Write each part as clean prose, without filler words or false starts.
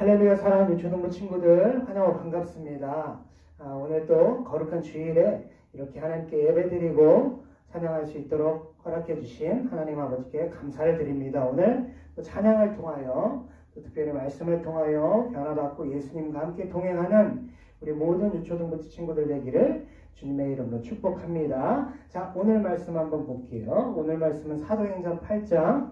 할렐루야. 사랑하는 유초등부 친구들 환영하고 반갑습니다. 오늘 또 거룩한 주일에 이렇게 하나님께 예배드리고 찬양할 수 있도록 허락해 주신 하나님 아버지께 감사를 드립니다. 오늘 또 찬양을 통하여 또 특별히 말씀을 통하여 변화받고 예수님과 함께 동행하는 우리 모든 유초등부 친구들 되기를 주님의 이름으로 축복합니다. 자, 오늘 말씀 한번 볼게요. 오늘 말씀은 사도행전 8장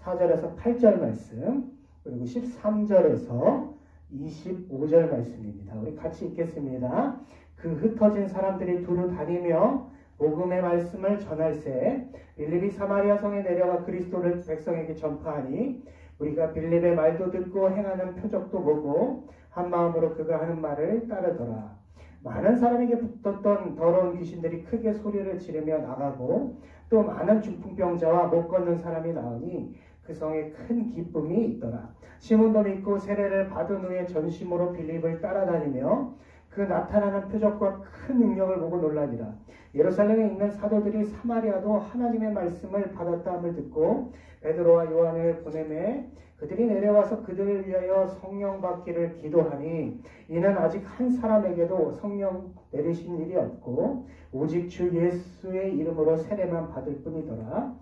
4절에서 8절 말씀, 그리고 13절에서 25절 말씀입니다. 우리 같이 읽겠습니다. 그 흩어진 사람들이 두루 다니며 복음의 말씀을 전할세 빌립이 사마리아 성에 내려가 그리스도를 백성에게 전파하니 우리가 빌립의 말도 듣고 행하는 표적도 보고 한 마음으로 그가 하는 말을 따르더라. 많은 사람에게 붙었던 더러운 귀신들이 크게 소리를 지르며 나가고 또 많은 중풍병자와 못 걷는 사람이 나오니 그 성에 큰 기쁨이 있더라. 시몬도 믿고 세례를 받은 후에 전심으로 빌립을 따라다니며 그 나타나는 표적과 큰 능력을 보고 놀라니라. 예루살렘에 있는 사도들이 사마리아도 하나님의 말씀을 받았다함을 듣고 베드로와 요한을 보내매 그들이 내려와서 그들을 위하여 성령 받기를 기도하니 이는 아직 한 사람에게도 성령 내리신 일이 없고 오직 주 예수의 이름으로 세례만 받을 뿐이더라.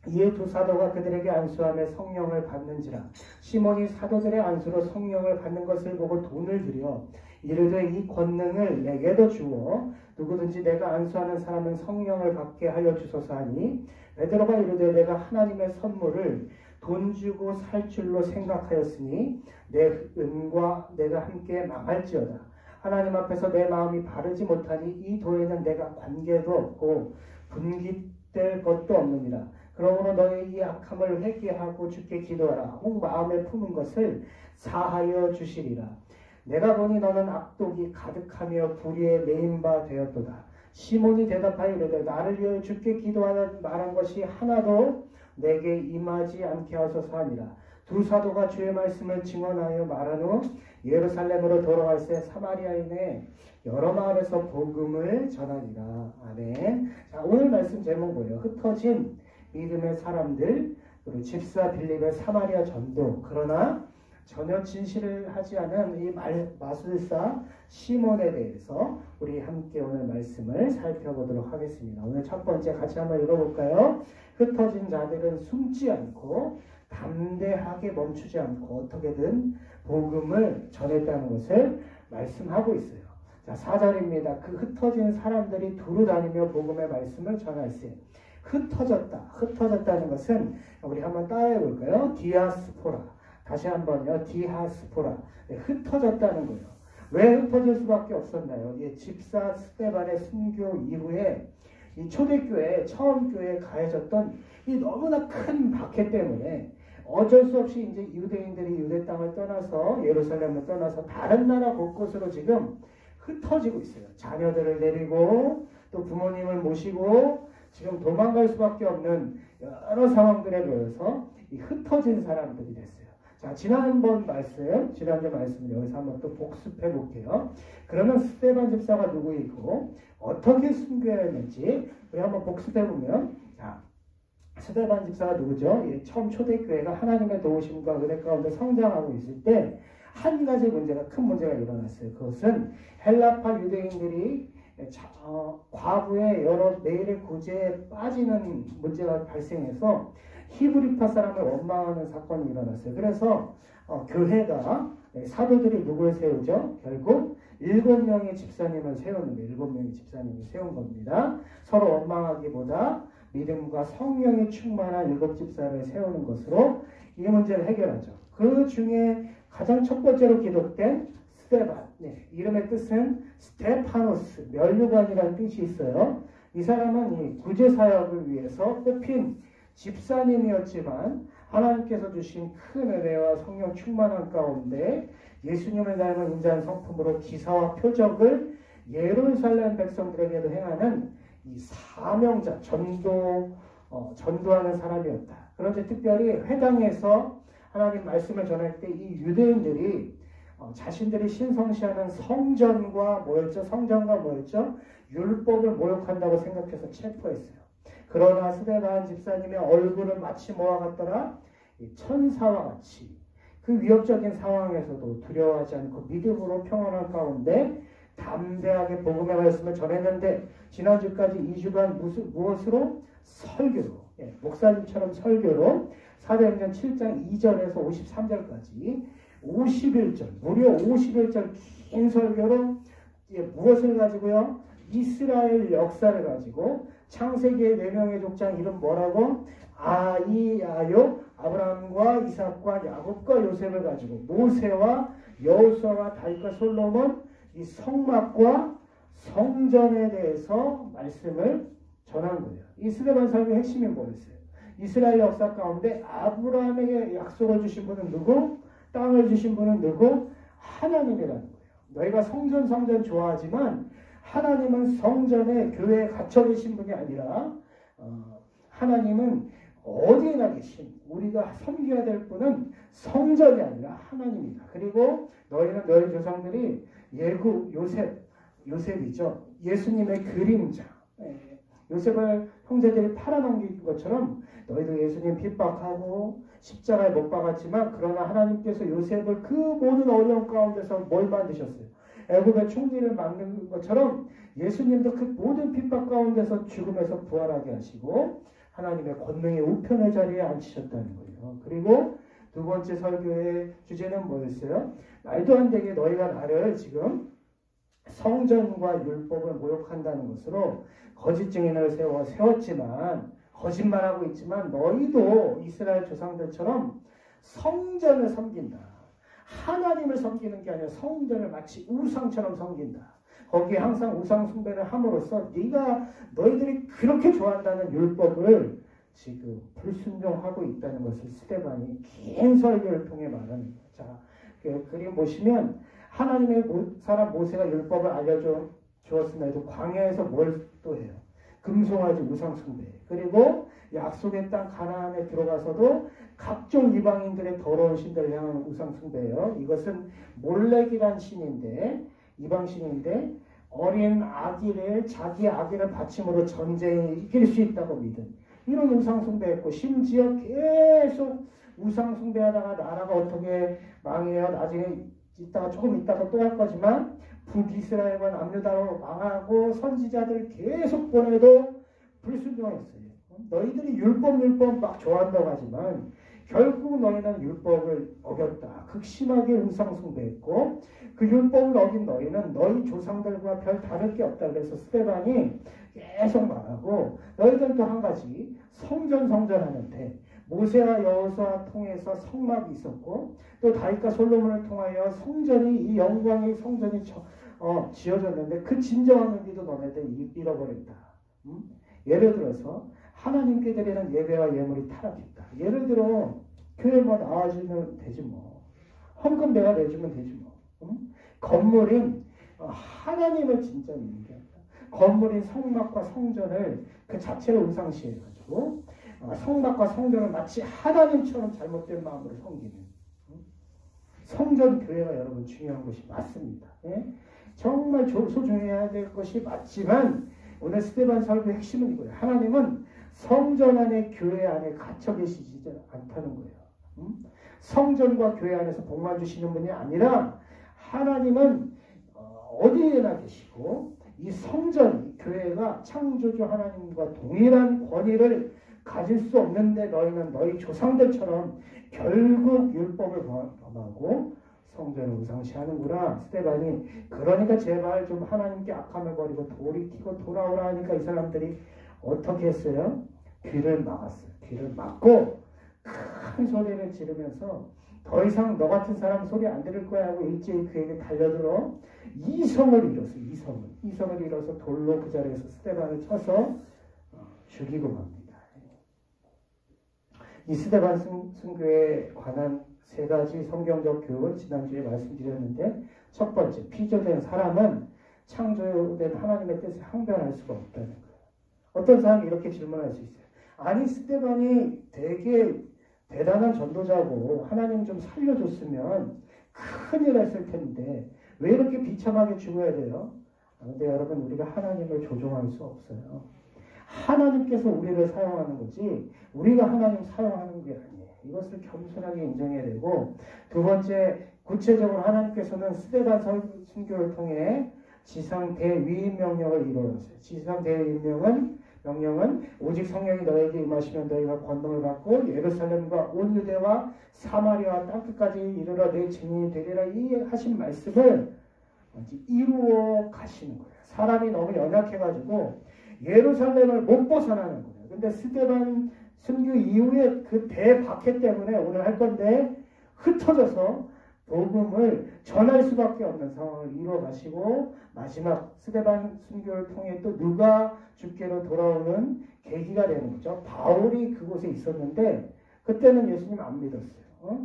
이에 두 사도가 그들에게 안수하며 성령을 받는지라. 시몬이 사도들의 안수로 성령을 받는 것을 보고 돈을 들여 이르되 이 권능을 내게도 주어 누구든지 내가 안수하는 사람은 성령을 받게 하여 주소서 하니 베드로가 이르되 내가 하나님의 선물을 돈 주고 살 줄로 생각하였으니 내 은과 내가 함께 망할지어다. 하나님 앞에서 내 마음이 바르지 못하니 이 도에는 내가 관계도 없고 분깃될 것도 없느니라. 그러므로 너의 이 악함을 회개하고 주께 기도하라. 혹 마음에 품은 것을 사하여 주시리라. 내가 보니 너는 악독이 가득하며 불의에 매인 바 되었도다. 시몬이 대답하여 이르되 나를 위하여 주께 기도하는 말한 것이 하나도 내게 임하지 않게 하소서 하니라. 두 사도가 주의 말씀을 증언하여 말한 후 예루살렘으로 돌아갈새 사마리아인의 여러 마을에서 복음을 전하니라. 아멘. 자, 오늘 말씀 제목 뭐예요? 흩어진 믿음의 사람들, 그리고 집사 빌립의 사마리아 전도. 그러나 전혀 진실을 하지 않은 이 마술사 시몬에 대해서 우리 함께 오늘 말씀을 살펴보도록 하겠습니다. 오늘 첫 번째 같이 한번 읽어볼까요? 흩어진 자들은 숨지 않고 담대하게 멈추지 않고 어떻게든 복음을 전했다는 것을 말씀하고 있어요. 자, 4절입니다. 그 흩어진 사람들이 두루 다니며 복음의 말씀을 전할세. 흩어졌다는 것은 우리 한번 따라해 볼까요? 디아스포라. 다시 한번요. 디아스포라. 네, 흩어졌다는 거예요. 왜 흩어질 수밖에 없었나요? 집사 스데반의 순교 이후에 이 초대교회, 처음 교회에 가해졌던 이 너무나 큰 박해 때문에 어쩔 수 없이 이제 유대인들이 유대 땅을 떠나서 예루살렘을 떠나서 다른 나라 곳곳으로 지금 흩어지고 있어요. 자녀들을 데리고 또 부모님을 모시고 지금 도망갈 수밖에 없는 여러 상황들에 놓여서 이 흩어진 사람들이 됐어요. 자, 지난주 말씀을 여기서 한번 또 복습해 볼게요. 그러면 스데반 집사가 누구이고 어떻게 순교했는지 우리 한번 복습해 보면, 자, 스데반 집사가 누구죠? 처음 초대교회가 하나님의 도우심과 은혜 가운데 성장하고 있을 때 한 가지 큰 문제가 일어났어요. 그것은 헬라파 유대인들이 과부의 여러 매일의 구제에 빠지는 문제가 발생해서 히브리파 사람을 원망하는 사건이 일어났어요. 그래서 교회가 사도들이 누굴 세우죠? 결국 7명의 집사님을 세웠는데 7명의 집사님을 세운 겁니다. 서로 원망하기보다 믿음과 성령이 충만한 7집사를 세우는 것으로 이 문제를 해결하죠. 그 중에 가장 첫 번째로 기록된 스데반, 이름의 뜻은 스테파노스, 면류관이라는 뜻이 있어요. 이 사람은 이 구제사역을 위해서 뽑힌 집사님이었지만 하나님께서 주신 큰 은혜와 성령 충만한 가운데 예수님을 닮은 인자한 성품으로 기사와 표적을 예루살렘 백성들에게도 행하는 이 사명자, 전도하는 사람이었다. 그런데 특별히 회당에서 하나님 말씀을 전할 때 이 유대인들이 자신들이 신성시하는 성전과 뭐였죠? 율법을 모욕한다고 생각해서 체포했어요. 그러나 스데반 집사님의 얼굴은 마치 뭐와 같더라? 천사와 같이 그 위협적인 상황에서도 두려워하지 않고 믿음으로 평안한 가운데 담대하게 복음의 말씀을 전했는데 지난주까지 2주간 무엇으로? 설교로, 목사님처럼 설교로 사도행전 7장 2절에서 53절까지 51절, 무려 51절 긴 설교로 무엇을 가지고요? 이스라엘 역사를 가지고 창세기의 4명의 족장 이름 뭐라고? 아이아요, 아브라함과 이삭과 야곱과 요셉을 가지고 모세와 여호수아와 다윗과 솔로몬 이 성막과 성전에 대해서 말씀을 전한 거예요. 이 스데반 설교의 핵심이 뭐였어요? 이스라엘 역사 가운데 아브라함에게 약속을 주신 분은 누구? 땅을 주신 분은 누구? 하나님이라는 거예요. 너희가 성전 좋아하지만 하나님은 성전에 교회에 갇혀 계신 분이 아니라 하나님은 어디에나 계신 우리가 섬겨야 될 분은 성전이 아니라 하나님이다. 그리고 너희는 너희 조상들이 예굽 요셉이죠. 예수님의 그림자. 요셉을 형제들이 팔아넘긴 것처럼 너희도 예수님 핍박하고 십자가에 못 박았지만 그러나 하나님께서 요셉을 그 모든 어려움 가운데서 뭘 만드셨어요? 애굽의 총리를 만든 것처럼 예수님도 그 모든 핍박 가운데서 죽음에서 부활하게 하시고 하나님의 권능의 우편의 자리에 앉히셨다는 거예요. 그리고 두 번째 설교의 주제는 뭐였어요? 말도 안 되게 너희가 나를 지금 성전과 율법을 모욕한다는 것으로 거짓 증인을 세웠지만 거짓말하고 있지만 너희도 이스라엘 조상들처럼 성전을 섬긴다. 하나님을 섬기는 게 아니라 성전을 마치 우상처럼 섬긴다. 거기에 항상 우상 숭배를 함으로써 너희들이 그렇게 좋아한다는 율법을 지금 불순종하고 있다는 것을 스데반이 긴 설교를 통해 말하는 거예요. 자, 그림 보시면 하나님의 사람 모세가 율법을 알려주었음에도 광야에서 뭘 또 해요? 금송아지 우상 숭배. 그리고 약속의 땅 가나안에 들어가서도 각종 이방인들의 더러운 신들을 향하는 우상 숭배예요. 이것은 몰렉이란 신인데 이방 신인데 어린 아기를 자기 아기를 바침으로 전쟁에 이길 수 있다고 믿은 이런 우상 숭배했고 심지어 계속 우상 숭배하다가 나라가 어떻게 망해요. 나중에 조금 있다가 또 할 거지만 북이스라엘과 남유다로 망하고 선지자들 계속 보내도 불순종했어요. 너희들이 율법 막 좋아한다고 하지만 결국 너희는 율법을 어겼다. 극심하게 우상 숭배했고 그 율법을 어긴 너희는 너희 조상들과 별 다를 게 없다. 그래서 스데반이 계속 말하고 너희들도 한 가지 성전 하는데 모세와 여호수아 통해서 성막이 있었고 또 다윗과 솔로몬을 통하여 이 영광의 성전이 지어졌는데 그 진정한 의미도 너네들 잃어버렸다. 예를 들어서 하나님께 드리는 예배와 예물이 타락했다. 예를 들어 교회 나와주면 되지 뭐. 헌금 내가 내주면 되지 뭐. 건물인 하나님을 진짜 믿는 게 아니라 건물인 성막과 성전을 그 자체를 우상시해가지고 성막과 성전을 마치 하나님처럼 잘못된 마음으로 섬기는 성전 교회가 여러분 중요한 것이 맞습니다. 정말 소중해야 될 것이 맞지만 오늘 스데반 설교의 핵심은 이거예요. 하나님은 성전 안에 교회 안에 갇혀 계시지 않다는 거예요. 성전과 교회 안에서 복만 주시는 분이 아니라 하나님은 어디에나 계시고 이 성전, 교회가 창조주 하나님과 동일한 권위를 가질 수 없는데 너희는 너희 조상들처럼 결국 율법을 범하고 성전을 우상시하는구나. 스데반이 그러니까 제발 좀 하나님께 악함을 버리고 돌이키고 돌아오라 하니까 이 사람들이 어떻게 했어요? 귀를 막았어요. 귀를 막고 큰 소리를 지르면서 더 이상 너 같은 사람 소리 안 들을 거야 하고 일제히 그에게 달려들어 이성을 잃었어요. 이성을 잃어서 돌로 그 자리에서 스데반을 쳐서 죽이고 갑니다. 이 스데반 순교에 관한 세 가지 성경적 교훈 지난주에 말씀드렸는데 첫 번째, 피조된 사람은 창조된 하나님의 뜻에 항변할 수가 없다는 거예요. 어떤 사람이 이렇게 질문할 수 있어요. 아니 스데반이 되게 대단한 전도자고 하나님 좀 살려줬으면 큰일 했을 텐데 왜 이렇게 비참하게 죽어야 돼요? 그런데 여러분 우리가 하나님을 조종할 수 없어요. 하나님께서 우리를 사용하는 거지 우리가 하나님 사용하는 게 아니에요. 이것을 겸손하게 인정해야 되고, 두 번째, 구체적으로 하나님께서는 스데반 순교를 통해 지상 대위임 명령을 이루었어요. 지상 대위임 명령은 오직 성령이 너에게 임하시면 너희가 권능을 받고 예루살렘과 온 유대와 사마리아와 땅끝까지 이르러 내 증인이 되리라, 이 하신 말씀을 이루어 가시는 거예요. 사람이 너무 연약해가지고 예루살렘을 못 벗어나는 거예요. 근데 스데반 순교 이후에 그 대박해 때문에 오늘 할 건데 흩어져서 복음을 전할 수밖에 없는 상황을 이루어 가시고, 마지막 스데반 순교를 통해 또 누가 주께로 돌아오는 계기가 되는 거죠. 바울이 그곳에 있었는데 그때는 예수님 안 믿었어요.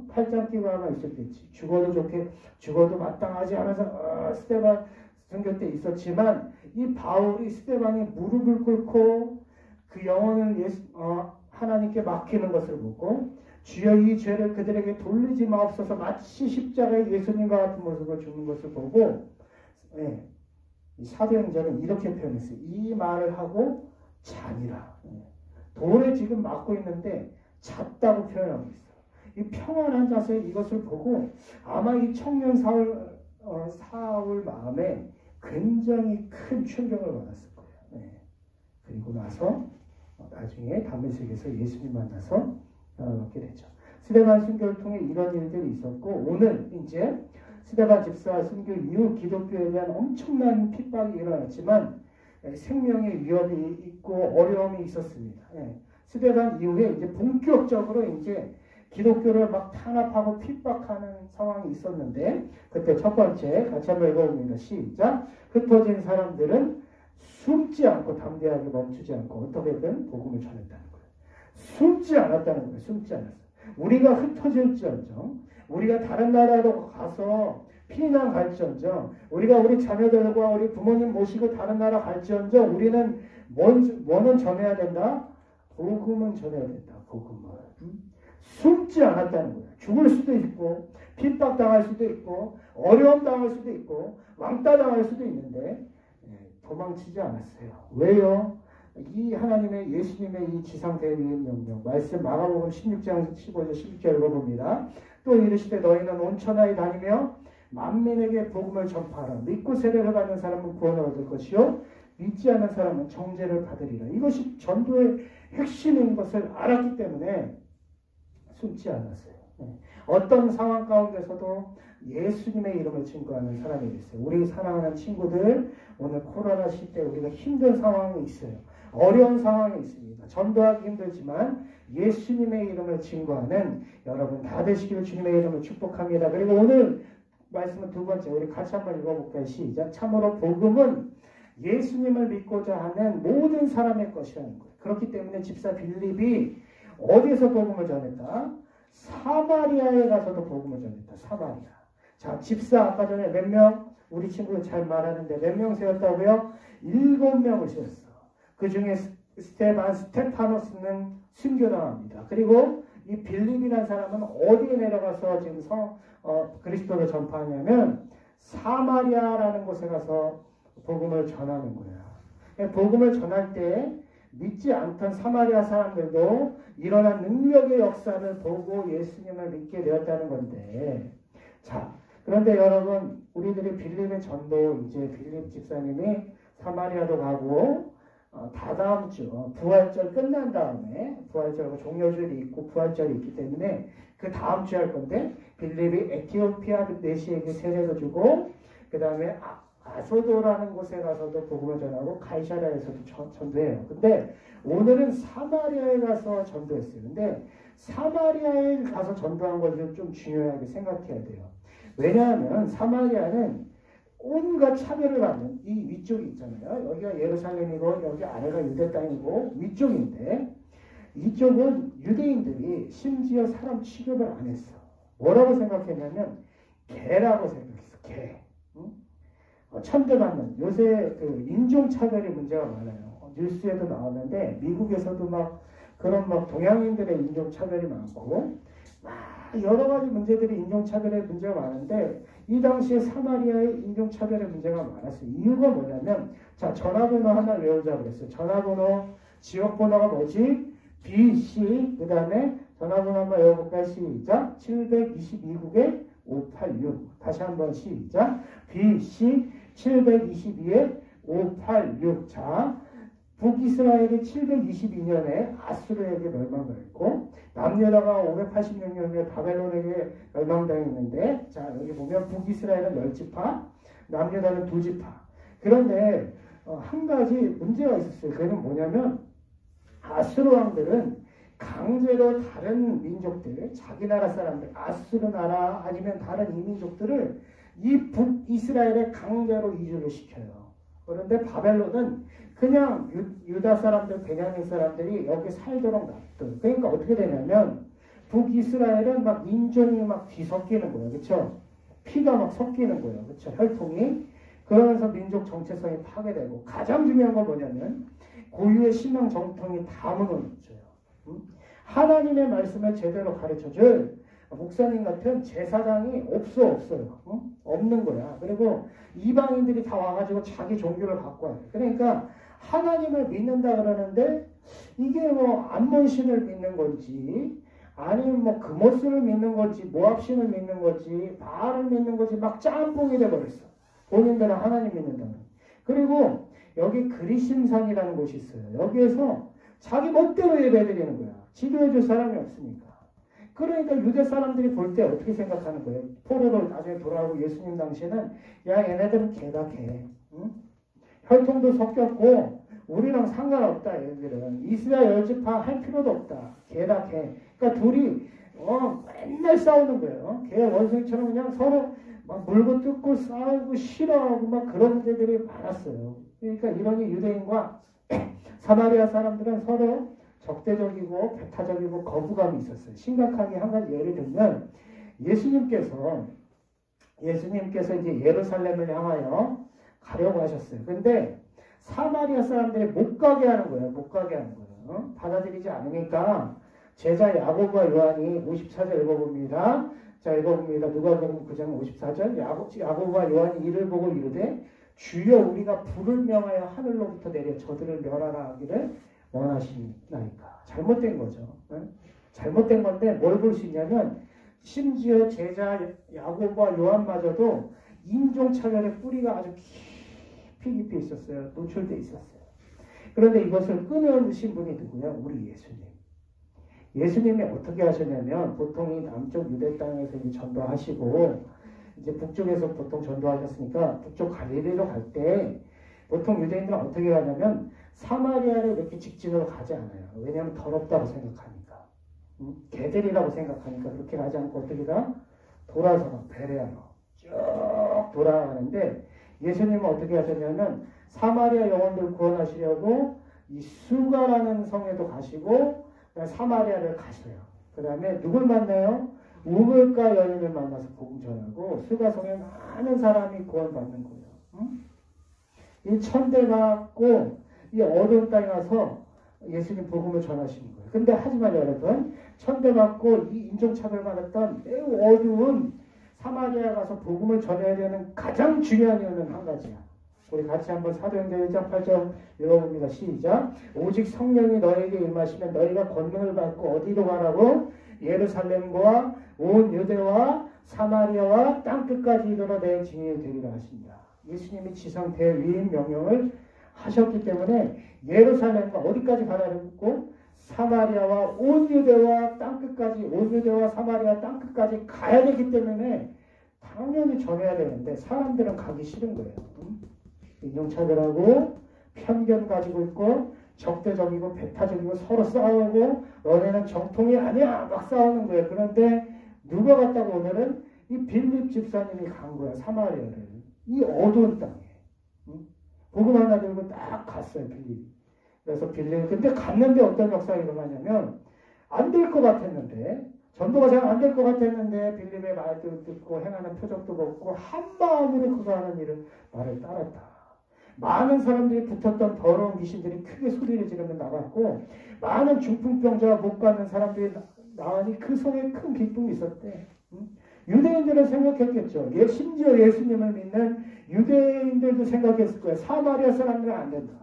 팔짱 끼고 아마 있었겠지. 죽어도 좋게, 죽어도 마땅하지 않아서 스데반 순교 때 있었지만, 이 바울이 스데반이 무릎을 꿇고 그 영혼을 하나님께 맡기는 것을 보고, 주여 이 죄를 그들에게 돌리지 마옵소서, 마치 십자가에 예수님과 같은 모습을 주는 것을 보고, 이 사도행전은 이렇게 표현했어요. 이 말을 하고 자니라. 돌에 지금 맞고 있는데 잤다고 표현하고 있어요. 이 평안한 자세, 이것을 보고 아마 이 청년 사울 마음에 굉장히 큰 충격을 받았을 거예요. 그리고 나서 나중에 다메섹에서 예수님 만나서 얻게 되죠. 스데반 순교를 통해 이런 일들이 있었고, 오늘 이제 스데반 집사 순교 이후 기독교에 대한 엄청난 핍박이 일어났지만 생명의 위협이 있고 어려움이 있었습니다. 스데반 이후에 이제 본격적으로 이제 기독교를 막 탄압하고 핍박하는 상황이 있었는데, 그때 첫 번째 같이 한번 읽어봅니다. 시작. 흩어진 사람들은 숨지 않고 담대하게 멈추지 않고 어떻게든 복음을 전했다는 거예요. 숨지 않았다는 거예요. 숨지 않았어요. 우리가 흩어질지언정, 우리가 다른 나라로 가서 피난 갈지언정, 우리가 우리 자녀들과 우리 부모님 모시고 다른 나라 갈지언정, 우리는 뭐는 전해야 된다? 복음은 전해야 된다. 복음을. 숨지 않았다는 거예요. 죽을 수도 있고, 핍박당할 수도 있고, 어려움 당할 수도 있고, 왕따 당할 수도 있는데 도망치지 않았어요. 왜요? 이 하나님의, 예수님의 이 지상대위의 명령, 말씀 마가복음 16장 15절 16절 읽어봅니다. 또 이르시되 너희는 온 천하에 다니며 만민에게 복음을 전파하라. 믿고 세례를 받는 사람은 구원을 얻을 것이요 믿지 않는 사람은 정죄를 받으리라. 이것이 전도의 핵심인 것을 알았기 때문에 숨지 않았어요. 어떤 상황 가운데서도 예수님의 이름을 증거하는 사람이 됐어요. 우리 사랑하는 친구들, 오늘 코로나 시대 우리가 힘든 상황이 있어요. 어려운 상황이 있습니다. 전도하기 힘들지만 예수님의 이름을 증거하는 여러분 다 되시기를 주님의 이름을 축복합니다. 그리고 오늘 말씀은 두 번째, 우리 같이 한번 읽어볼까요? 시작. 참으로 복음은 예수님을 믿고자 하는 모든 사람의 것이라는 거예요. 그렇기 때문에 집사 빌립이 어디서 복음을 전했다? 사마리아에 가서도 복음을 전했다. 사마리아. 자, 집사 아까 전에 몇 명? 우리 친구들 잘 말하는데 몇 명 세웠다고요? 7명을 세웠어. 그 중에 스테파노스는 순교당합니다. 그리고 이 빌립이라는 사람은 어디에 내려가서 지금 그리스도를 전파하냐면 사마리아라는 곳에 가서 복음을 전하는 거야. 복음을 전할 때 믿지 않던 사마리아 사람들도 일어난 능력의 역사를 보고 예수님을 믿게 되었다는 건데, 자, 그런데 여러분, 우리들이 빌립의 전도, 이제 빌립 집사님이 사마리아도 가고, 다다음 주 부활절 끝난 다음에, 부활절하고 종료절이 있고 부활절이 있기 때문에 그 다음 주에 할 건데, 빌립이 에티오피아 내시에게 세례도 주고, 그 다음에 아소도라는 곳에 가서도 복음을 전하고 가이사랴에서도 전도해요. 근데 오늘은 사마리아에 가서 전도했어요. 근데 사마리아에 가서 전도한 것을 좀 중요하게 생각해야 돼요. 왜냐하면 사마리아는 온갖 차별을 받는 이 위쪽이 있잖아요. 여기가 예루살렘이고 여기 아래가 유대 땅이고 위쪽인데, 이쪽은 유대인들이 심지어 사람 취급을 안 했어. 뭐라고 생각했냐면 개라고 생각했어. 개. 천대받는, 요새 그 인종차별의 문제가 많아요. 뉴스에도 나오는데 미국에서도 막 그런 막 동양인들의 인종차별이 많고 막 여러 가지 문제들이 인종차별의 문제가 많은데, 이 당시에 사마리아의 인종차별의 문제가 많았어요. 이유가 뭐냐면, 자, 전화번호 하나 외우자 그랬어요. 전화번호, 지역번호가 뭐지? B, C, 그 다음에 전화번호 한번 외워볼까요? 시작. 722국에 586. 다시 한번 시작. BC 722에 586. 자, 북이스라엘이 722년에 아수르에게 멸망당했고 남유다가 586년에 바벨론에게 멸망당했는데, 자 여기 보면 북이스라엘은 10지파, 남유다는 2지파. 그런데 한 가지 문제가 있었어요. 그는 뭐냐면 아수르 왕들은 강제로 다른 민족들, 자기 나라 사람들, 아수르 나라 아니면 다른 이민족들을 이 북이스라엘에 강제로 이주를 시켜요. 그런데 바벨론은 그냥 유다 사람들, 베냐민 사람들이 여기 살도록 놔둬. 그러니까 어떻게 되냐면 북이스라엘은 막 인종이 막 뒤섞이는 거예요. 그렇죠? 피가 막 섞이는 거예요. 그렇죠? 혈통이. 그러면서 민족 정체성이 파괴되고, 가장 중요한 건 뭐냐면 고유의 신앙 정통이 다 무너져요. 하나님의 말씀을 제대로 가르쳐줄 목사님 같은 제사장이 없어요. 없는 거야. 그리고 이방인들이 다 와가지고 자기 종교를 갖고 와요. 그러니까 하나님을 믿는다 그러는데 이게 뭐 암몬신을 믿는 건지 아니면 뭐 금오스를 믿는 건지 모압신을 믿는 건지 바알을 믿는 건지 막 짬뽕이 돼버렸어. 본인들은 하나님 믿는다는. 그리고 여기 그리심산이라는 곳이 있어요. 여기에서 자기 멋대로 예배드리는 거야. 지도해줄 사람이 없으니까. 그러니까 유대 사람들이 볼 때 어떻게 생각하는 거예요? 포로로 나중에 돌아오고 예수님 당시에는 야 얘네들은 개다 개. 응? 혈통도 섞였고 우리랑 상관없다. 얘네들은 이스라엘 10지파 할 필요도 없다. 개다 개. 그러니까 둘이 맨날 싸우는 거예요. 개 원숭이처럼 그냥 서로 막 물고 뜯고 싸우고 싫어하고 막 그런 데들이 많았어요. 그러니까 이러니 유대인과 사마리아 사람들은 서로 적대적이고 배타적이고 거부감이 있었어요. 심각하게 한 가지 예를 들면 예수님께서 이제 예루살렘을 향하여 가려고 하셨어요. 근데 사마리아 사람들이 못 가게 하는 거예요. 못 가게 하는 거예요. 받아들이지 않으니까 제자 야고보와 요한이 54절 읽어봅니다. 자, 읽어봅니다. 누가복음 9장 54절. 야고보와 요한이 이를 보고 이르되 주여 우리가 불을 명하여 하늘로부터 내려 저들을 멸하라 하기를 원하시나이까. 잘못된 거죠. 잘못된 건데 뭘 볼 수 있냐면 심지어 제자 야고보와 요한마저도 인종차별의 뿌리가 아주 깊이 있었어요. 노출돼 있었어요. 그런데 이것을 끊어주신 분이 누구냐? 우리 예수님. 예수님이 어떻게 하셨냐면 보통 이 남쪽 유대 땅에서 이제 전도하시고 이제 북쪽에서 보통 전도하셨으니까 북쪽 갈릴리로 갈 때 보통 유대인들은 어떻게 가냐면 사마리아를 이렇게 직진으로 가지 않아요. 왜냐하면 더럽다고 생각하니까. 개들이라고 생각하니까 그렇게 가지 않고 어떻게 가? 돌아서 베레아로 쭉 돌아가는데 예수님은 어떻게 하셨냐면 사마리아 영혼들 구원하시려고 이 수가라는 성에도 가시고 사마리아를 가셔요. 그 다음에 누굴 만나요? 우물가 여인을 만나서 복음 전하고 수가성에 많은 사람이 구원받는 거예요. 이 천대받고 이 어두운 땅에 와서 예수님 복음을 전하시는 거예요. 근데 하지만 여러분 천대받고 이 인종차별받았던 매우 어두운 사마리아 가서 복음을 전해야 되는 가장 중요한 이유는 한 가지야. 우리 같이 한번 사도행전 1장 8절 읽어봅니다. 시작. 오직 성령이 너에게 임하시면 너희가 권능을 받고 어디로 가라고? 예루살렘과 온 유대와 사마리아와 땅끝까지 이르러 내 증인이 되리라 하십니다. 예수님이 지상 대위임 명령을 하셨기 때문에 예루살렘과 어디까지 가라고? 사마리아와 온 유대와 땅끝까지, 온 유대와 사마리아 땅끝까지 가야 되기 때문에 당연히 전해야 되는데 사람들은 가기 싫은 거예요. 인종차별하고 편견 가지고 있고 적대적이고 배타적이고 서로 싸우고 너네는 정통이 아니야 막 싸우는 거예요. 그런데 누가 갔다고 오늘은 이 빌립 집사님이 간 거야. 사마리아를. 이 어두운 땅에. 복음 하나 들고 딱 갔어요. 빌립. 그래서 빌립. 근데 갔는데 어떤 역사가 일어나냐면 안 될 것 같았는데 전도가 잘 안 될 것 같았는데 빌립의 말도 듣고 행하는 표적도 보고 한 마음으로 그가 하는 말을 따랐다. 많은 사람들이 붙었던 더러운 귀신들이 크게 소리를 지르며 나갔고 많은 중풍병자와 못 가는 사람들이 나오니 그 속에 큰 기쁨이 있었대. 유대인들은 생각했겠죠. 심지어 예수님을 믿는 유대인들도 생각했을 거예요. 사마리아 사람들은 안 된다.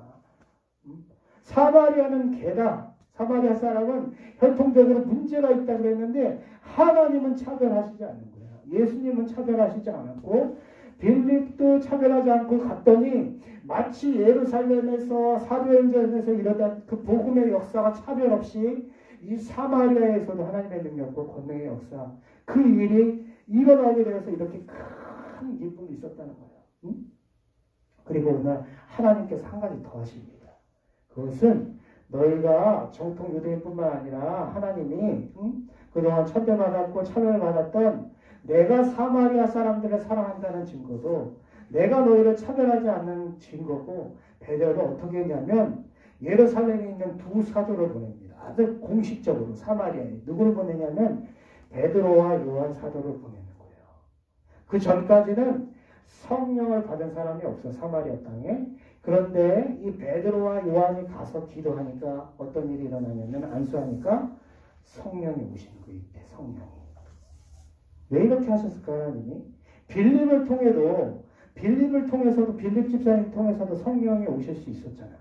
사마리아는 개다. 사마리아 사람은 혈통적으로 문제가 있다고 그랬는데 하나님은 차별하시지 않는 거예요. 예수님은 차별하시지 않았고 빌립도 차별하지 않고 갔더니 마치 예루살렘에서 사도행전에서 이러던 그 복음의 역사가 차별 없이 이 사마리아에서도 하나님의 능력과 권능의 역사 그 일이 일어나게 되어서 이렇게 큰 기쁨이 있었다는 거예요. 응? 그리고 오늘 하나님께서 한 가지 더 하십니다. 그것은 너희가 정통 유대인뿐만 아니라 하나님이 그동안 천대받았고 차별받았던 내가 사마리아 사람들을 사랑한다는 증거도 내가 너희를 차별하지 않는 증거고 베드로를 어떻게 했냐면 예루살렘에 있는 두 사도를 보냅니다. 아주 공식적으로 사마리아에 누구를 보내냐면 베드로와 요한 사도를 보내는 거예요. 그 전까지는 성령을 받은 사람이 없어 사마리아 땅에. 그런데 이 베드로와 요한이 가서 기도하니까 어떤 일이 일어나냐면 안수하니까 성령이 오신 거예요. 이때 성령이. 왜 이렇게 하셨을까요? 하나님이? 빌립을 통해서도 빌립 집사님 통해서도 성령이 오실 수 있었잖아요.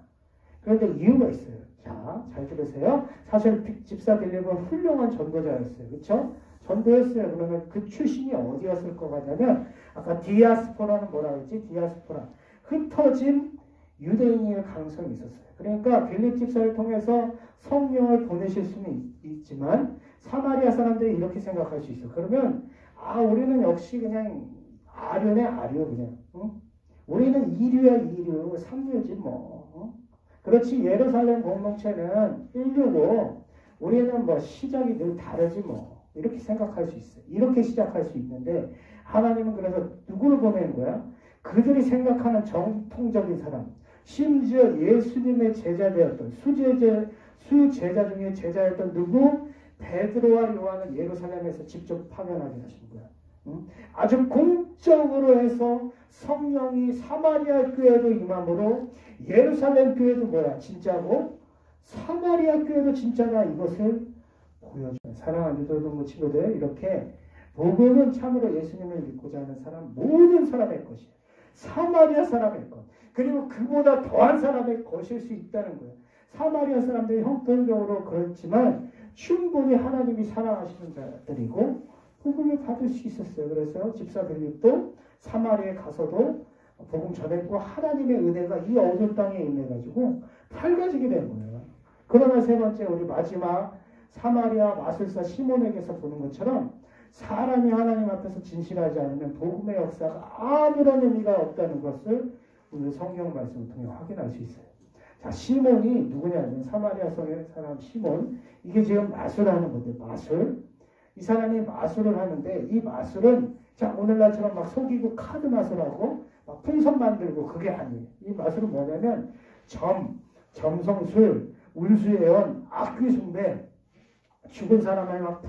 그런데 이유가 있어요. 자, 잘 들으세요. 사실 집사 빌립은 훌륭한 전도자였어요. 그렇죠? 전도했어요. 그러면 그 출신이 어디였을 것 같냐면 아까 디아스포라는 뭐라고 했지? 디아스포라. 흩어진 유대인의 가능성이 있었어요. 그러니까 빌립 집사를 통해서 성령을 보내실 수는 있지만 사마리아 사람들이 이렇게 생각할 수 있어. 그러면 우리는 역시 그냥 아류네 아류 그냥. 응? 우리는 이류야 이류, 삼류지 뭐. 응? 그렇지 예루살렘 공동체는 인류고 우리는 뭐 시작이 늘 다르지 뭐. 이렇게 생각할 수 있어요. 이렇게 시작할 수 있는데 하나님은 그래서 누구를 보내는 거야? 그들이 생각하는 정통적인 사람. 심지어 예수님의 제자되었던 수제자 중에 제자였던 누구? 베드로와 요한은 예루살렘에서 직접 파견하게 하신 거야. 응? 아주 공적으로 해서 성령이 사마리아 교회도 임함으로 예루살렘 교회도 뭐야? 진짜고 사마리아 교회도 진짜다. 이것을 보여줘요. 사랑하는 유도동무 친구들 이렇게 복음은 참으로 예수님을 믿고자 하는 사람 모든 사람의 것이에요. 사마리아 사람의 것 그리고 그보다 더한 사람의 것일 수 있다는 거예요. 사마리아 사람들이 형편적으로 그렇지만 충분히 하나님이 사랑하시는 자들이고 복음을 받을 수 있었어요. 그래서 집사 빌립도 사마리아에 가서도 복음 전했고 하나님의 은혜가 이 어두운 땅에 임해가지고 밝아지게 된 거예요. 그러나 세 번째 우리 마지막 사마리아 마술사 시몬에게서 보는 것처럼 사람이 하나님 앞에서 진실하지 않으면 복음의 역사가 아무런 의미가 없다는 것을 오늘 성경 말씀을 통해 확인할 수 있어요. 자, 시몬이 누구냐면 사마리아 성의 사람 시몬. 이게 지금 마술하는 건데 마술. 이 사람이 마술을 하는데 이 마술은 자 오늘날처럼 막 속이고 카드 마술하고 막 풍선 만들고 그게 아니에요. 이 마술은 뭐냐면 점성술, 운수예언, 악귀숭배, 죽은 사람을 막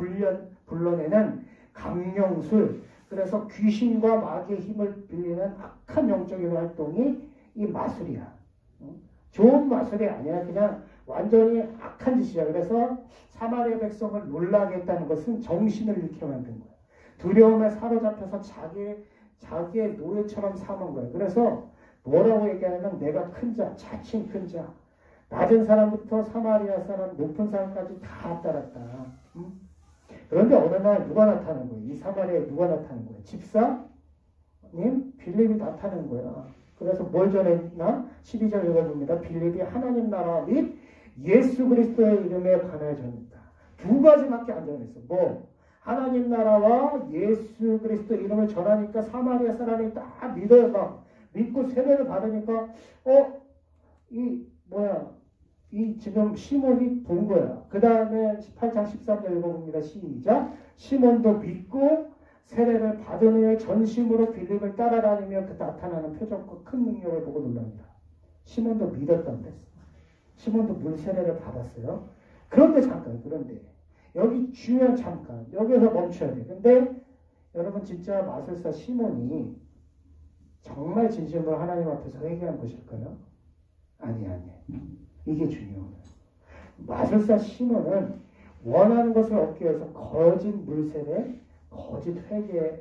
불러내는 강령술. 그래서 귀신과 마귀의 힘을 빌리는 악한 영적인 활동이 이 마술이야. 좋은 마술이 아니라 그냥 완전히 악한 짓이야. 그래서 사마리아 백성을 놀라게 했다는 것은 정신을 잃게 만든 거야. 두려움에 사로잡혀서 자기의 노예처럼 삼은 거야. 그래서 뭐라고 얘기하냐면 내가 큰 자, 자칭 큰 자, 낮은 사람부터 사마리아 사람, 높은 사람까지 다 따랐다. 응? 그런데 어느 날 누가 나타나는 거야? 이 사마리아에 누가 나타나는 거야? 집사님 빌립이 나타나는 거야. 그래서 뭘 전했나? 12절 읽어봅니다. 빌립이 하나님 나라 및 예수 그리스도의 이름에 관하여 전했다. 두 가지밖에 안 전했어. 뭐? 하나님 나라와 예수 그리스도 이름을 전하니까 사마리아 사람이 다 믿어요. 막 믿고 세례를 받으니까 이 지금 시몬이 본 거야. 그 다음에 18장 13절 읽어봅니다. 시작. 시몬도 믿고 세례를 받은 후에 전심으로 빌립을 따라다니며 그 나타나는 표적과 큰 능력을 보고 놀랍니다. 시몬도 믿었던데. 시몬도 물 세례를 받았어요. 그런데 여기 중요한 잠깐 여기서 멈춰야 돼. 근데 여러분 진짜 마술사 시몬이 정말 진심으로 하나님 앞에서 회개한 것일까요? 아니. 이게 중요해요. 마술사 시몬은 원하는 것을 얻기 위해서 거짓 물세례, 거짓 회개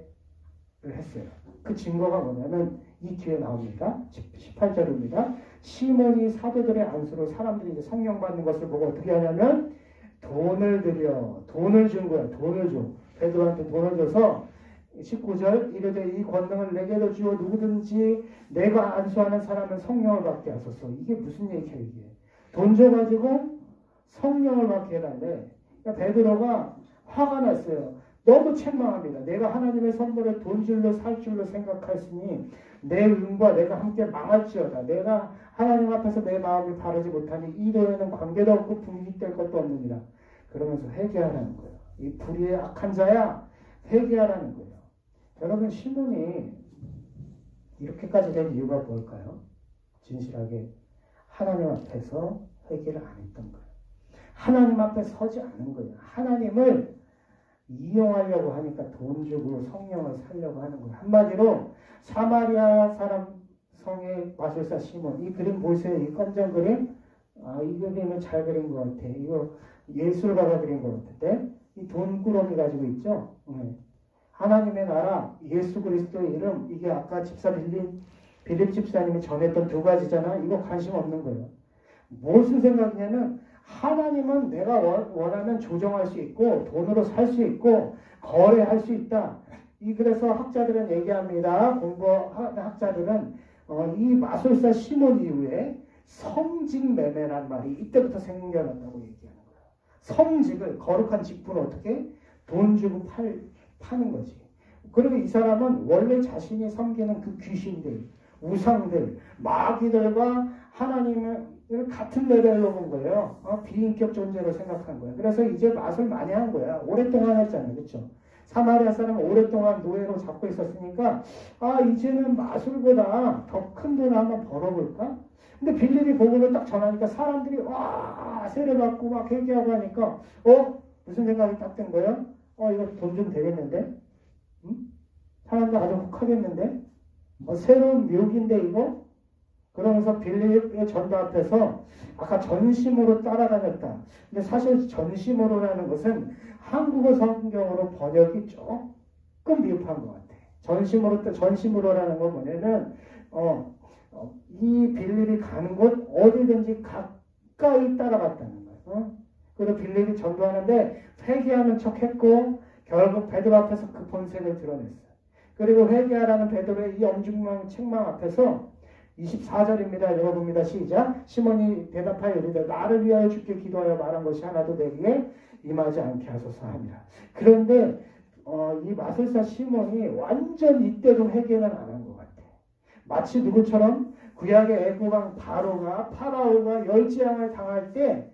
했어요. 그 증거가 뭐냐면 이 뒤에 나옵니다. 18절입니다. 시몬이 사도들의 안수로 사람들이 이제 성령 받는 것을 보고 어떻게 하냐면 돈을 준 거야. 돈을 줘. 베드로한테 돈을 줘서 19절 이르되 이 권능을 내게도 주어 누구든지 내가 안수하는 사람은 성령을 받게 하소서. 이게 무슨 얘기야 이게. 돈 줘가지고 성령을 받게 해달래. 그러니까 베드로가 화가 났어요. 너무 책망합니다. 내가 하나님의 선물을 돈줄로 살 줄로 생각하였으니 내 은과 내가 함께 망할지어다. 내가 하나님 앞에서 내 마음이 바르지 못하니 이 돈에는 관계도 없고 분깃될 것도 없느니라. 그러면서 회개하라는 거예요. 이 불의의 악한 자야 회개하라는 거예요. 여러분 시몬이 이렇게까지 된 이유가 뭘까요? 진실하게 하나님 앞에서 회개를 안 했던 거예요. 하나님 앞에 서지 않은 거예요. 하나님을 이용하려고 하니까 돈 주고 성령을 살려고 하는 거예요. 한마디로 사마리아 사람 성의 마술사 시몬. 이 그림 보세요. 이 검정 그림. 이 그림은 잘 그린 것 같아. 이거 예술가가 그린 것 같은데 이 돈꾸러미 가지고 있죠. 하나님의 나라 예수 그리스도의 이름. 이게 아까 집사 빌립 집사님이 전했던 두 가지잖아. 이거 관심 없는 거예요. 무슨 생각이냐면 하나님은 내가 원하면 조정할 수 있고 돈으로 살 수 있고 거래할 수 있다. 그래서 학자들은 얘기합니다. 공부하는 학자들은 이 마술사 시몬 이후에 성직매매란 말이 이때부터 생겨났다고 얘기하는 거예요. 성직을 거룩한 직분을 어떻게 돈 주고 파는 거지. 그리고 이 사람은 원래 자신이 섬기는 그 귀신들, 우상들, 마귀들과 하나님을 같은 레벨로 본 거예요. 비인격 존재로 생각한 거예요. 그래서 이제 맛을 많이 한 거야. 오랫동안 했잖아요. 그렇죠? 사마리아 사람은 오랫동안 노예로 잡고 있었으니까 이제는 마술보다 더 큰 돈을 한번 벌어볼까? 근데 빌립이 복음을 딱 전하니까 사람들이 와 세례받고 막 회개하고 하니까 무슨 생각이 딱 든 거예요? 이거 돈 좀 되겠는데? 사람들 아주 혹하겠는데? 새로운 묘기인데 이거? 그러면서 빌립의 전도 앞에서 아까 전심으로 따라다녔다. 근데 사실 전심으로라는 것은 한국어 성경으로 번역이 조금 미흡한 것 같아. 전심으로라는 건 뭐냐면 이 빌립이 가는 곳 어디든지 가까이 따라갔다는 거예요. 그리고 빌립이 전도하는데 회개하는 척했고 결국 베드로 앞에서 그 본색을 드러냈어요. 그리고 회개하라는 베드로의 이 엄중한 책망 앞에서 24절입니다. 읽어봅니다. 시작. 시몬이 대답하여 이르되 나를 위하여 주께 기도하여 말한 것이 하나도 내게 임하지 않게 하소서 하니라. 그런데 이 마술사 시몬이 완전 이때도 회개는 안 한 것 같아. 마치 누구처럼 구약의 애국왕 파라오가 열재앙을 당할 때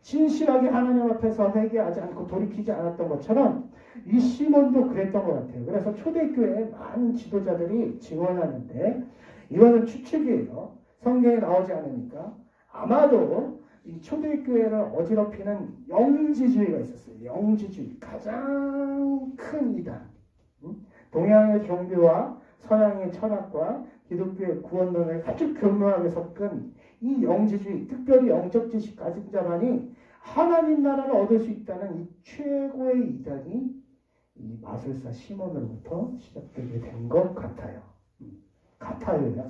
진실하게 하나님 앞에서 회개하지 않고 돌이키지 않았던 것처럼 이 시몬도 그랬던 것 같아요. 그래서 초대교회에 많은 지도자들이 증언하는데 이거는 추측이에요. 성경에 나오지 않으니까. 아마도 이 초대교회를 어지럽히는 영지주의가 있었어요. 영지주의. 가장 큰 이단. 동양의 종교와 서양의 철학과 기독교의 구원론을 아주 교묘하게 섞은 이 영지주의, 특별히 영적 지식 가진 자만이 하나님 나라를 얻을 수 있다는 이 최고의 이단이 이 마술사 시몬으로부터 시작되게 된 것 같아요. 같아요가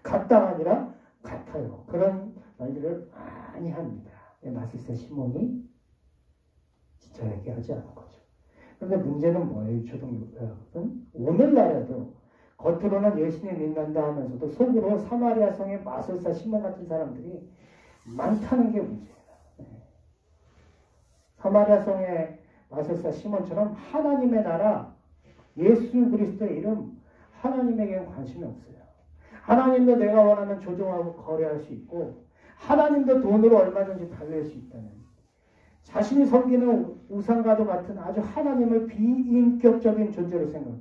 같다가 아니라 같아요. 그런 말들을 많이 합니다. 마술사 시몬이 진짜 얘기하지 않은 거죠. 그런데 문제는 뭐예요? 초등여러분? 오늘날에도 겉으로는 예수님 믿는다 하면서도 속으로 사마리아 성의 마술사 시몬 같은 사람들이 많다는 게 문제예요. 사마리아 성의 마술사 시몬처럼 하나님의 나라, 예수 그리스도의 이름, 하나님에게는 관심이 없어요. 하나님도 내가 원하면 조종하고 거래할 수 있고 하나님도 돈으로 얼마든지 달랠 수 있다는 자신이 섬기는 우상과도 같은 아주 하나님을 비인격적인 존재로 생각해.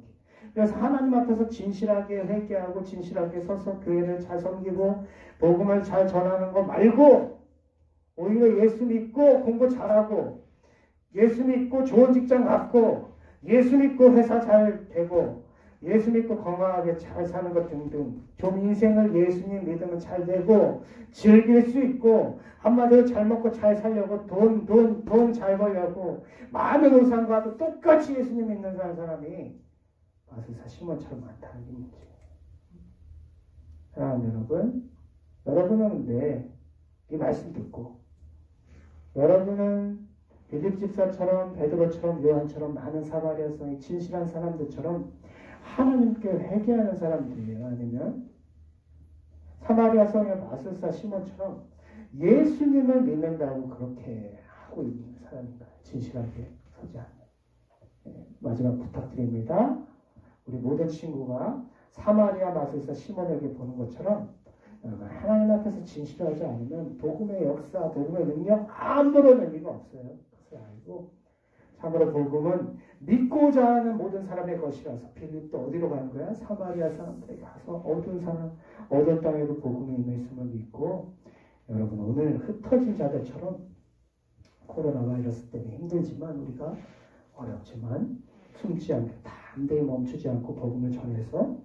그래서 하나님 앞에서 진실하게 회개하고 진실하게 서서 교회를 잘 섬기고 복음을 잘 전하는 거 말고 오히려 예수 믿고 공부 잘하고 예수 믿고 좋은 직장 갖고 예수 믿고 회사 잘 되고 예수 믿고 건강하게 잘 사는 것 등등 좀 인생을 예수님 믿으면 잘 되고 즐길 수 있고 한마디로 잘 먹고 잘 살려고 돈 잘 벌려고 많은 우상과도 똑같이 예수님 믿는 사람이 마술사 시몬처럼 많다는 게 문제예요. 사랑하는 여러분, 여러분은 근데 이 말씀 듣고 여러분은 빌립 집사처럼 베드로처럼 요한처럼 많은 사마리아성이 진실한 사람들처럼 하나님께 회개하는 사람들이에요? 아니면 사마리아성의 마술사 시몬처럼 예수님을 믿는다고 그렇게 하고 있는 사람인가요? 진실하게 서지 않는. 마지막 부탁드립니다. 우리 모든 친구가 사마리아 마술사 시몬에게 보는 것처럼 하나님 앞에서 진실하지 않으면 복음의 역사, 복음의 능력 아무런 의미가 없어요. 그것을 알고 참으로 복음은 믿고자 하는 모든 사람의 것이라서 빌립도 어디로 가는 거야? 사마리아 사람들에게 가서 어두운 땅에도 복음이 임했음을 믿고 여러분 오늘 흩어진 자들처럼 코로나 바이러스 때문에 힘들지만 우리가 어렵지만 숨지 않게 담대히 멈추지 않고 복음을 전해서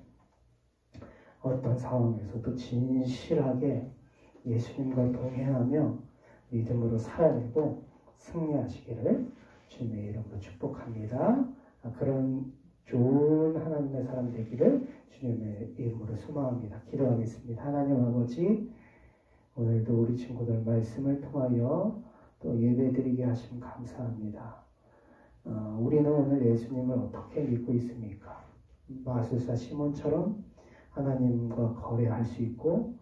어떤 상황에서도 진실하게 예수님과 동행하며 믿음으로 살아내고 승리하시기를 주님의 이름으로 축복합니다. 그런 좋은 하나님의 사람 되기를 주님의 이름으로 소망합니다. 기도하겠습니다. 하나님 아버지, 오늘도 우리 친구들 말씀을 통하여 또 예배드리게 하심 감사합니다. 우리는 오늘 예수님을 어떻게 믿고 있습니까? 마술사 시몬처럼 하나님과 거래할 수 있고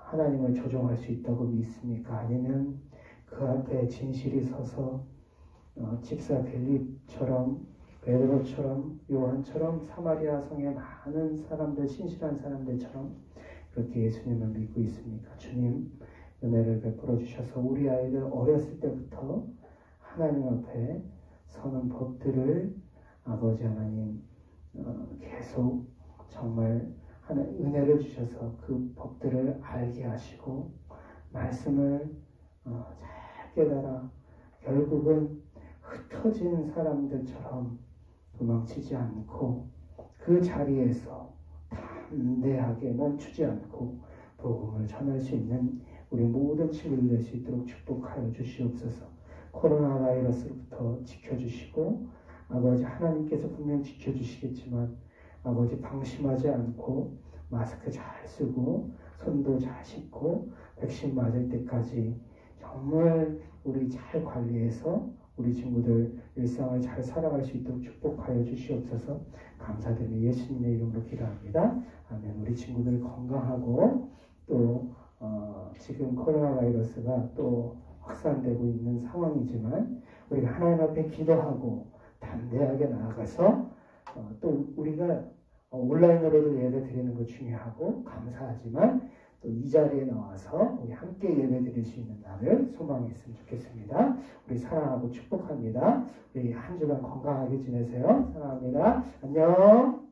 하나님을 조종할 수 있다고 믿습니까? 아니면 그 앞에 진실이 서서 집사 빌립처럼 베드로처럼 요한처럼 사마리아 성의 많은 사람들, 신실한 사람들처럼 그렇게 예수님을 믿고 있습니까? 주님 은혜를 베풀어 주셔서 우리 아이들 어렸을 때부터 하나님 앞에 서는 법들을 아버지 하나님 계속 정말 은혜를 주셔서 그 법들을 알게 하시고 말씀을 잘 깨달아 결국은 흩어진 사람들처럼 도망치지 않고 그 자리에서 담대하게 멈추지 않고 복음을 전할 수 있는 우리 모든 친구들 될 수 있도록 축복하여 주시옵소서. 코로나 바이러스로부터 지켜주시고 아버지 하나님께서 분명 지켜주시겠지만 아버지 방심하지 않고 마스크 잘 쓰고 손도 잘 씻고 백신 맞을 때까지 정말 우리 잘 관리해서 우리 친구들 일상을 잘 살아갈 수 있도록 축복하여 주시옵소서. 감사드리며 예수님의 이름으로 기도합니다. 아멘. 우리 친구들 건강하고 또 지금 코로나 바이러스가 또 확산되고 있는 상황이지만 우리가 하나님 앞에 기도하고 담대하게 나아가서 또 우리가 온라인으로도 예배 드리는 거 중요하고 감사하지만 또 이 자리에 나와서 우리 함께 예배 드릴 수 있는 날을 소망했으면 좋겠습니다. 우리 사랑하고 축복합니다. 우리 한 주간 건강하게 지내세요. 사랑합니다. 안녕.